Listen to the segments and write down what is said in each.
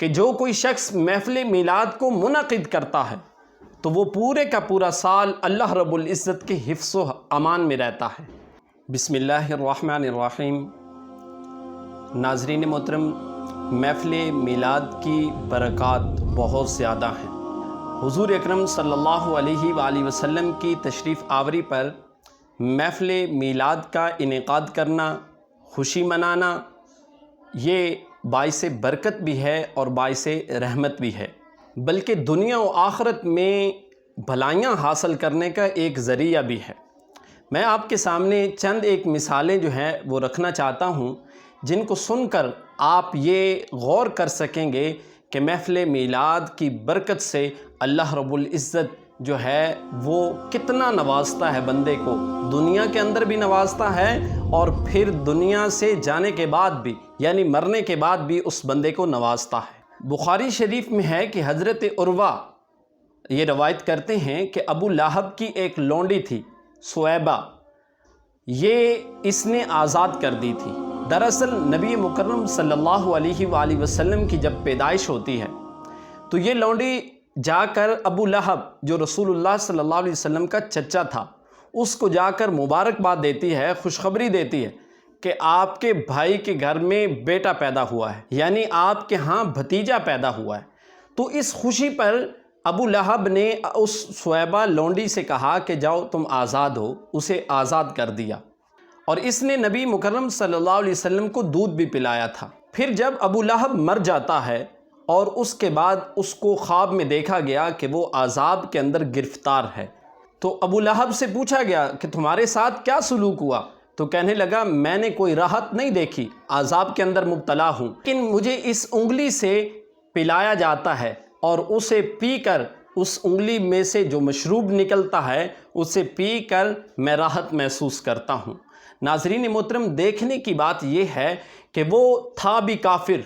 کہ جو کوئی شخص محفل میلاد کو منعقد کرتا ہے تو وہ پورے کا پورا سال اللہ رب العزت کے حفظ و امان میں رہتا ہے۔ بسم اللہ الرحمن الرحیم۔ ناظرین محترم، محفل میلاد کی برکات بہت زیادہ ہیں۔ حضور اکرم صلی اللہ علیہ وآلہ وسلم کی تشریف آوری پر محفل میلاد کا انعقاد کرنا، خوشی منانا، یہ باعث برکت بھی ہے اور باعث رحمت بھی ہے، بلکہ دنیا و آخرت میں بھلائیاں حاصل کرنے کا ایک ذریعہ بھی ہے۔ میں آپ کے سامنے چند ایک مثالیں جو ہیں وہ رکھنا چاہتا ہوں، جن کو سن کر آپ یہ غور کر سکیں گے کہ محفل میلاد کی برکت سے اللہ رب العزت جو ہے وہ کتنا نوازتا ہے بندے کو، دنیا کے اندر بھی نوازتا ہے اور پھر دنیا سے جانے کے بعد بھی، یعنی مرنے کے بعد بھی اس بندے کو نوازتا ہے۔ بخاری شریف میں ہے کہ حضرت عروہ یہ روایت کرتے ہیں کہ ابو لہب کی ایک لونڈی تھی سویبہ، یہ اس نے آزاد کر دی تھی۔ دراصل نبی مکرم صلی اللہ علیہ وآلہ وسلم کی جب پیدائش ہوتی ہے تو یہ لونڈی جا کر ابو لہب جو رسول اللہ صلی اللہ علیہ وسلم کا چچا تھا، اس کو جا کر مبارکباد دیتی ہے، خوشخبری دیتی ہے کہ آپ کے بھائی کے گھر میں بیٹا پیدا ہوا ہے، یعنی آپ کے ہاں بھتیجا پیدا ہوا ہے۔ تو اس خوشی پر ابو لہب نے اس سویبہ لونڈی سے کہا کہ جاؤ تم آزاد ہو، اسے آزاد کر دیا، اور اس نے نبی مکرم صلی اللہ علیہ وسلم کو دودھ بھی پلایا تھا۔ پھر جب ابو لہب مر جاتا ہے اور اس کے بعد اس کو خواب میں دیکھا گیا کہ وہ عذاب کے اندر گرفتار ہے، تو ابو لہب سے پوچھا گیا کہ تمہارے ساتھ کیا سلوک ہوا؟ تو کہنے لگا میں نے کوئی راحت نہیں دیکھی، عذاب کے اندر مبتلا ہوں، لیکن مجھے اس انگلی سے پلایا جاتا ہے اور اسے پی کر، اس انگلی میں سے جو مشروب نکلتا ہے اسے پی کر میں راحت محسوس کرتا ہوں۔ ناظرین محترم، دیکھنے کی بات یہ ہے کہ وہ تھا بھی کافر،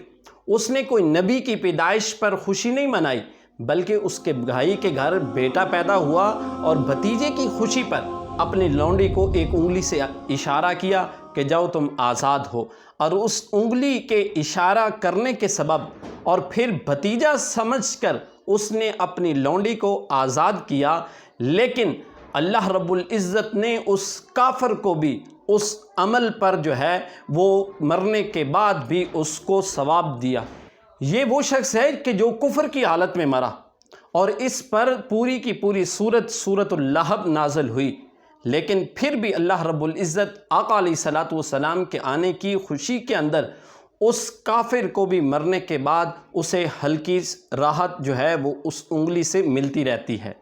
اس نے کوئی نبی کی پیدائش پر خوشی نہیں منائی، بلکہ اس کے بھائی کے گھر بیٹا پیدا ہوا اور بھتیجے کی خوشی پر اپنی لونڈی کو ایک انگلی سے اشارہ کیا کہ جاؤ تم آزاد ہو، اور اس انگلی کے اشارہ کرنے کے سبب اور پھر بھتیجا سمجھ کر اس نے اپنی لونڈی کو آزاد کیا۔ لیکن اللہ رب العزت نے اس کافر کو بھی اس عمل پر جو ہے وہ مرنے کے بعد بھی اس کو ثواب دیا۔ یہ وہ شخص ہے کہ جو کفر کی حالت میں مرا اور اس پر پوری کی پوری سورۃ اللہب نازل ہوئی، لیکن پھر بھی اللہ رب العزت آقا علیہ الصلوۃ والسلام کے آنے کی خوشی کے اندر اس کافر کو بھی مرنے کے بعد اسے ہلکی راحت جو ہے وہ اس انگلی سے ملتی رہتی ہے۔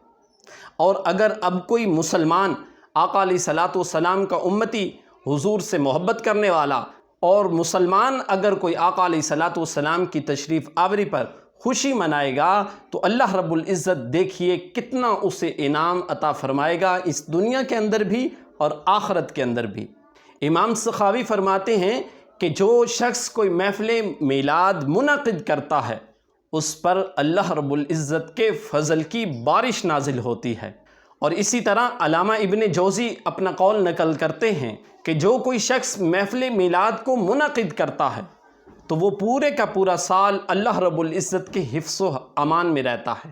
اور اگر اب کوئی مسلمان آقا علیہ الصلوۃ والسلام کا امتی، حضور سے محبت کرنے والا، اور مسلمان اگر کوئی آقا علیہ الصلوۃ والسلام کی تشریف آوری پر خوشی منائے گا تو اللہ رب العزت دیکھیے کتنا اسے انعام عطا فرمائے گا، اس دنیا کے اندر بھی اور آخرت کے اندر بھی۔ امام سخاوی فرماتے ہیں کہ جو شخص کوئی محفل میلاد منعقد کرتا ہے اس پر اللہ رب العزت کے فضل کی بارش نازل ہوتی ہے۔ اور اسی طرح علامہ ابن جوزی اپنا قول نقل کرتے ہیں کہ جو کوئی شخص محفل میلاد کو منعقد کرتا ہے تو وہ پورے کا پورا سال اللہ رب العزت کے حفظ و امان میں رہتا ہے،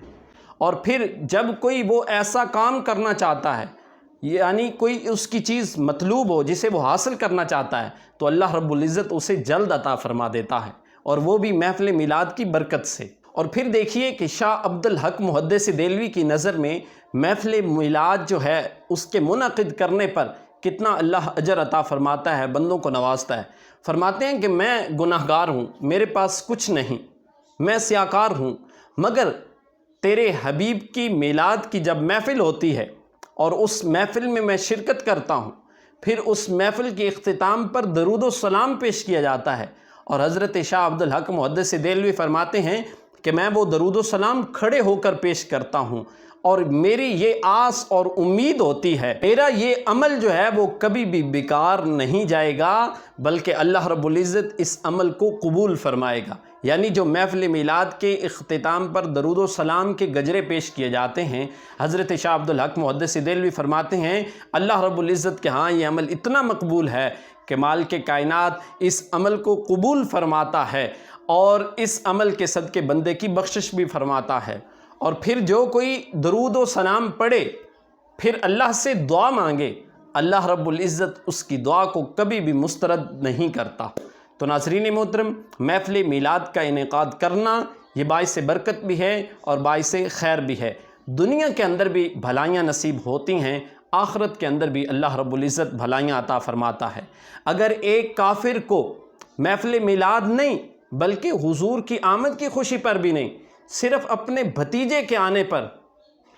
اور پھر جب کوئی وہ ایسا کام کرنا چاہتا ہے، یعنی کوئی اس کی چیز مطلوب ہو جسے وہ حاصل کرنا چاہتا ہے، تو اللہ رب العزت اسے جلد عطا فرما دیتا ہے، اور وہ بھی محفل میلاد کی برکت سے۔ اور پھر دیکھیے کہ شاہ عبد الحق محدث دہلوی کی نظر میں محفل میلاد جو ہے اس کے منعقد کرنے پر کتنا اللہ اجر عطا فرماتا ہے، بندوں کو نوازتا ہے۔ فرماتے ہیں کہ میں گناہ گار ہوں، میرے پاس کچھ نہیں، میں سیاکار ہوں، مگر تیرے حبیب کی میلاد کی جب محفل ہوتی ہے اور اس محفل میں شرکت کرتا ہوں، پھر اس محفل کے اختتام پر درود و سلام پیش کیا جاتا ہے، اور حضرت شاہ عبد الحق محدث دہلوی فرماتے ہیں کہ میں وہ درود و سلام کھڑے ہو کر پیش کرتا ہوں، اور میری یہ آس اور امید ہوتی ہے میرا یہ عمل جو ہے وہ کبھی بھی بیکار نہیں جائے گا، بلکہ اللہ رب العزت اس عمل کو قبول فرمائے گا۔ یعنی جو محفل میلاد کے اختتام پر درود و سلام کے گجرے پیش کیے جاتے ہیں، حضرت شاہ عبد الحق محدث دہلوی فرماتے ہیں اللہ رب العزت کے ہاں یہ عمل اتنا مقبول ہے کہ مالک کائنات اس عمل کو قبول فرماتا ہے، اور اس عمل کے صدقے بندے کی بخشش بھی فرماتا ہے۔ اور پھر جو کوئی درود و سلام پڑھے پھر اللہ سے دعا مانگے، اللہ رب العزت اس کی دعا کو کبھی بھی مسترد نہیں کرتا۔ تو ناظرین محترم، محفل میلاد کا انعقاد کرنا یہ باعث برکت بھی ہے اور باعث خیر بھی ہے۔ دنیا کے اندر بھی بھلائیاں نصیب ہوتی ہیں، آخرت کے اندر بھی اللہ رب العزت بھلائیاں عطا فرماتا ہے۔ اگر ایک کافر کو محفل میلاد نہیں بلکہ حضور کی آمد کی خوشی پر بھی نہیں، صرف اپنے بھتیجے کے آنے پر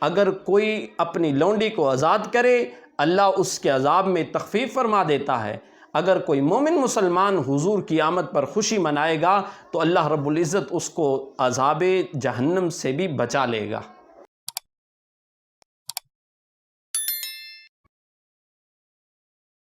اگر کوئی اپنی لونڈی کو آزاد کرے، اللہ اس کے عذاب میں تخفیف فرما دیتا ہے۔ اگر کوئی مومن مسلمان حضور کی آمد پر خوشی منائے گا تو اللہ رب العزت اس کو عذاب جہنم سے بھی بچا لے گا۔